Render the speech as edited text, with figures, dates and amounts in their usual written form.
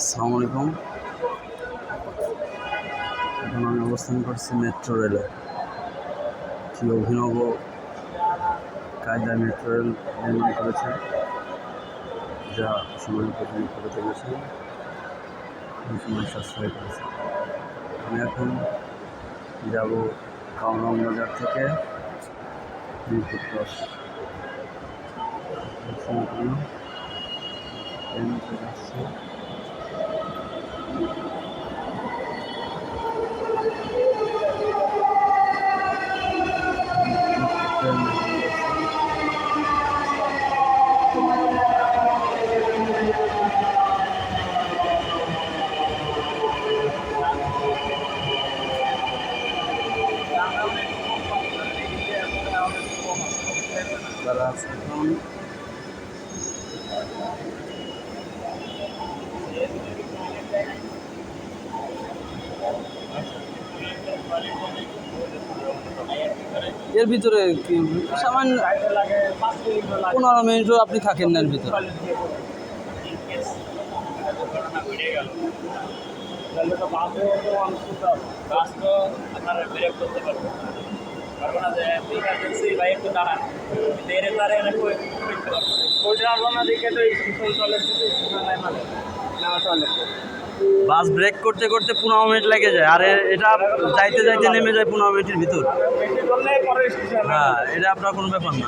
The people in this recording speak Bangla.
আসসালামু আলাইকুম। এখন আমি অবস্থান করছি মেট্রো রেলে। কি অভিনব কায়দায় মেট্রো রেল নির্মাণ করেছে, যা সময় উপযোগী করে তুলেছে, সময় সাশ্রয় করেছে। আমি এখন যাব কাউরান বাজার থেকে মিরপুর ক্রস। যারা আছে এখন এর ভিতরে কি সামান্য 15 মিনিটও আপনি থাকেন না এর ভিতরে। বাস ব্রেক করতে করতে 15 মিনিট লেগে যায়, আর এটা যাইতে যাইতে নেমে যায় 15 মিনিটের ভিতর। হ্যাঁ, এটা আপনার কোনো ব্যাপার না।